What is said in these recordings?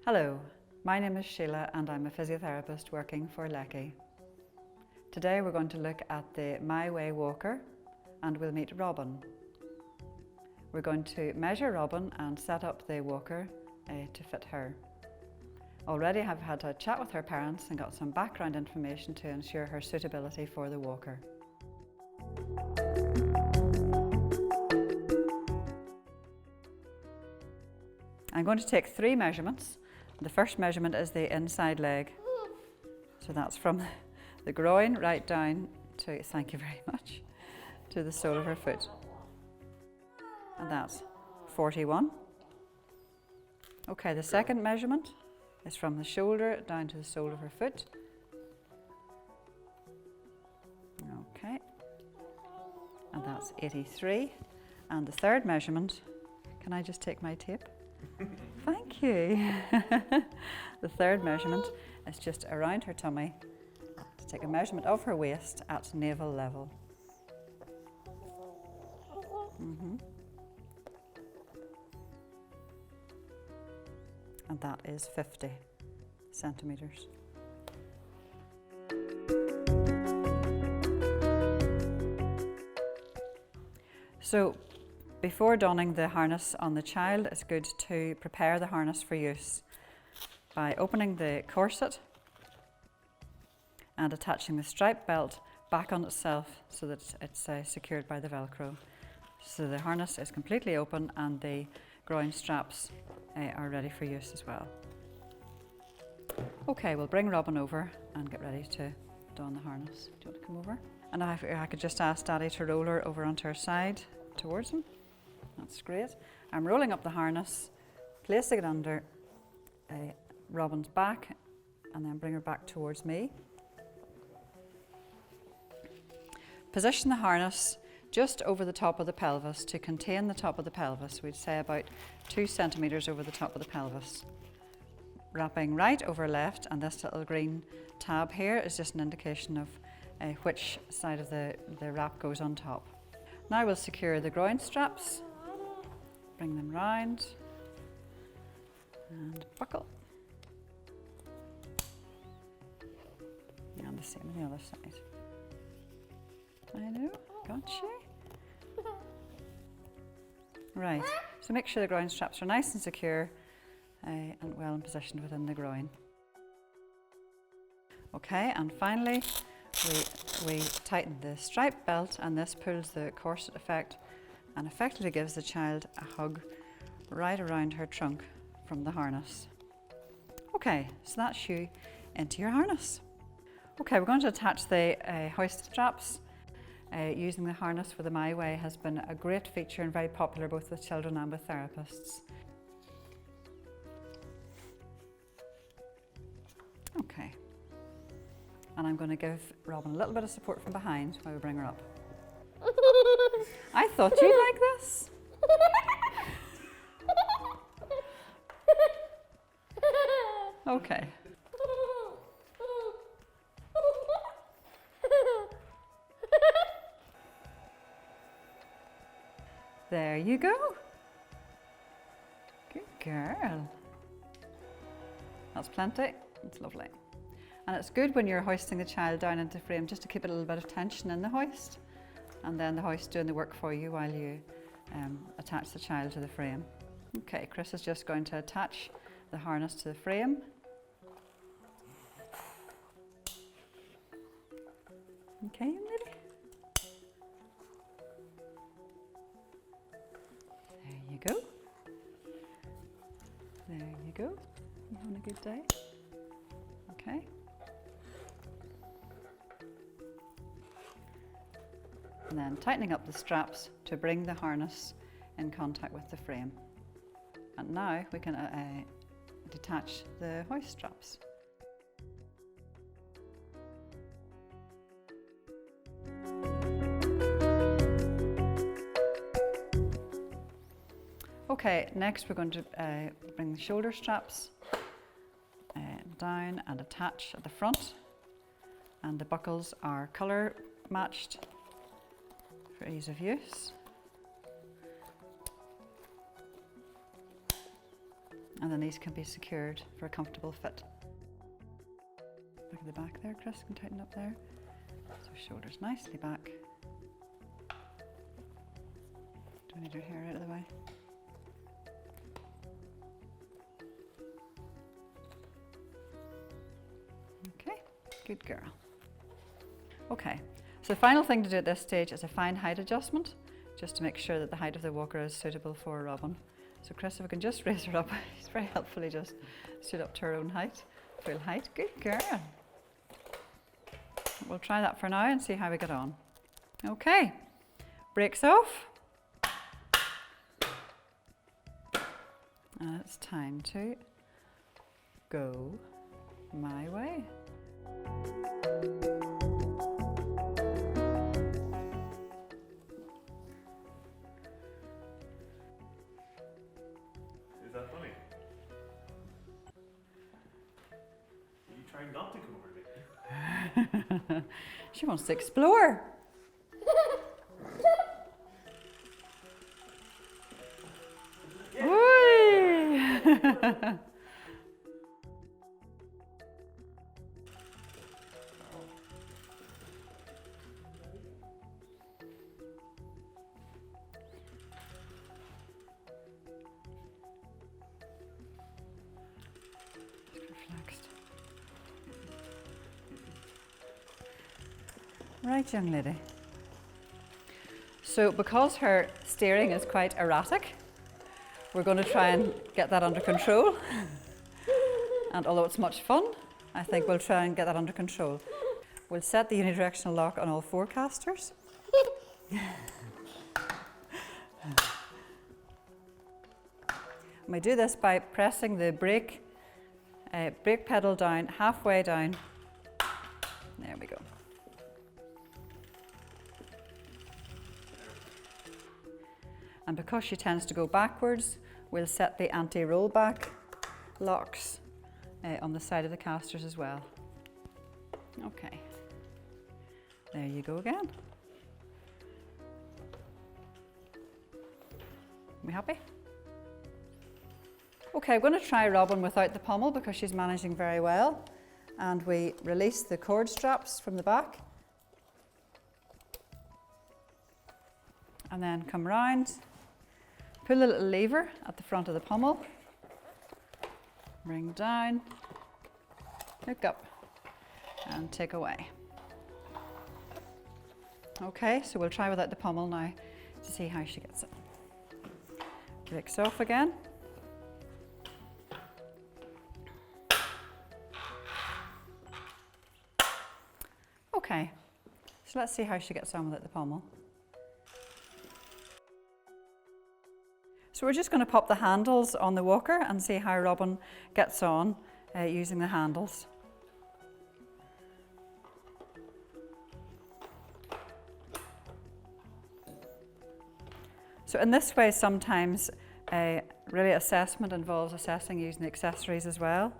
Hello, my name is Sheila and I'm a physiotherapist working for Leckey. Today we're going to look at the MyWay walker and we'll meet Robyn. We're going to measure Robyn and set up the walker to fit her. Already I've had a chat with her parents and got some background information to ensure her suitability for the walker. I'm going to take 3 measurements. The first measurement is the inside leg. So that's from the groin right down to, thank you very much, to the sole of her foot. And that's 41. Okay, the second measurement is from the shoulder down to the sole of her foot. Okay, and that's 83. And the third measurement, can I just take my tape? Thank you. The third measurement is just around her tummy to take a measurement of her waist at navel level. And that is 50 centimetres. So before donning the harness on the child, it's good to prepare the harness for use by opening the corset and attaching the strap belt back on itself so that it's secured by the Velcro. So the harness is completely open and the groin straps are ready for use as well. Okay, we'll bring Robyn over and get ready to don the harness. Do you want to come over? And I could just ask Daddy to roll her over onto her side towards him. That's great. I'm rolling up the harness, placing it under Robyn's back and then bring her back towards me. Position the harness just over the top of the pelvis to contain the top of the pelvis. We'd say about 2 centimetres over the top of the pelvis. Wrapping right over left, and this little green tab here is just an indication of which side of the wrap goes on top. Now we'll secure the groin straps. Bring them round and buckle. And the same on the other side. I know, gotcha. Right, so make sure the groin straps are nice and secure and well positioned within the groin. Okay, and finally we tighten the strap belt, and this pulls the corset effect and effectively gives the child a hug right around her trunk from the harness. Okay, so that's you into your harness. Okay, we're going to attach the hoist straps. Using the harness for the MyWay has been a great feature and very popular both with children and with therapists. Okay, and I'm going to give Robyn a little bit of support from behind while we bring her up. I thought you'd like this. Okay. There you go. Good girl. That's plenty. It's lovely. And it's good when you're hoisting the child down into frame just to keep a little bit of tension in the hoist, and then the hoist doing the work for you while you attach the child to the frame. Okay, Chris is just going to attach the harness to the frame. Okay, maybe. There you go. There you go. You having a good day? Okay. And then tightening up the straps to bring the harness in contact with the frame. And now we can detach the hoist straps. Okay, next we're going to bring the shoulder straps down and attach at the front, and the buckles are colour matched for ease of use. and then these can be secured for a comfortable fit. Look at the back there, Chris, can tighten up there. So shoulders nicely back. Do we need her hair out of the way? Okay, good girl. Okay, so the final thing to do at this stage is a fine height adjustment, just to make sure that the height of the walker is suitable for Robyn. So Chris, if we can just raise her up, she's very helpfully just stood up to her own height, full height. Good girl. We'll try that for now and see how we get on. Okay, brakes off. And it's time to go my way. Is that funny? Are you trying not to come over me? She wants to explore. Right, young lady. So because her steering is quite erratic, we're going to try and get that under control. And although it's much fun, I think we'll try and get that under control. We'll set the unidirectional lock on all 4 casters. We do this by pressing the brake pedal down, halfway down. There we go. And because she tends to go backwards, we'll set the anti-rollback locks on the side of the casters as well. Okay, there you go again. We happy? Okay, I'm going to try Robyn without the pommel because she's managing very well. And we release the cord straps from the back. And then come round, pull a little lever at the front of the pommel, bring down, hook up, and take away. Okay, so we'll try without the pommel now to see how she gets it. Brakes off again. Okay, so let's see how she gets on without the pommel. So we're just going to pop the handles on the walker and see how Robyn gets on using the handles. So in this way, sometimes really assessment involves assessing using the accessories as well.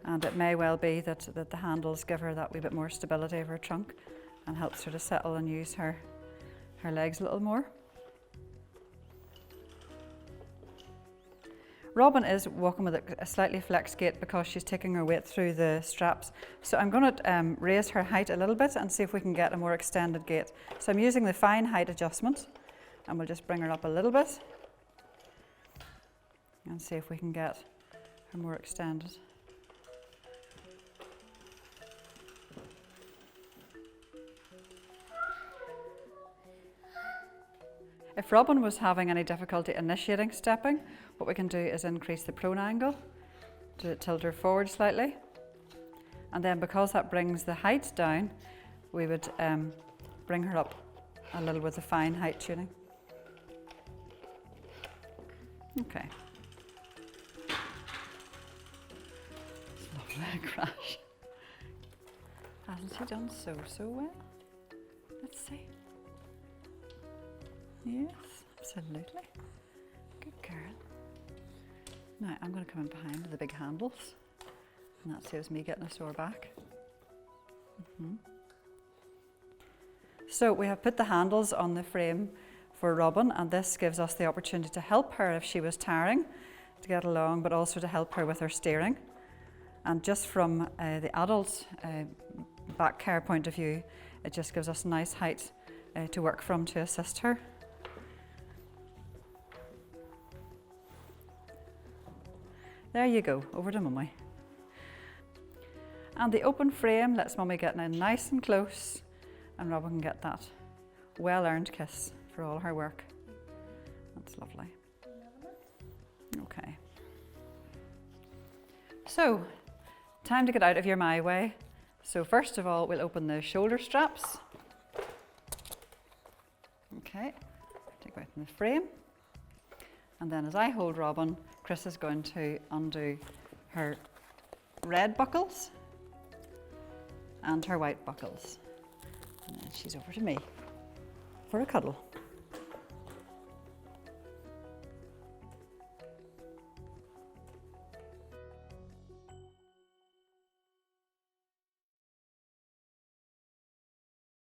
And it may well be that the handles give her that wee bit more stability of her trunk and helps her to settle and use her legs a little more. Robyn is walking with a slightly flexed gait because she's taking her weight through the straps. So I'm going to raise her height a little bit and see if we can get a more extended gait. So I'm using the fine height adjustment and we'll just bring her up a little bit and see if we can get her more extended. If Robyn was having any difficulty initiating stepping, what we can do is increase the prone angle to tilt her forward slightly. And then because that brings the height down, we would bring her up a little with the fine height tuning. Okay. Lovely crash. Hasn't she done so well? Let's see. Yes, absolutely. Good girl. Now I'm going to come in behind with the big handles, and that saves me getting a sore back. So we have put the handles on the frame for Robyn, and this gives us the opportunity to help her if she was tiring to get along, but also to help her with her steering. And just from the adult back care point of view, it just gives us nice height to work from to assist her. There you go, over to Mummy. And the open frame lets Mummy get in nice and close, and Robyn can get that well-earned kiss for all her work. That's lovely. Okay. So, time to get out of your MyWay. So first of all, we'll open the shoulder straps. Okay, take out the frame. And then as I hold Robyn, Chris is going to undo her red buckles and her white buckles. And then she's over to me for a cuddle.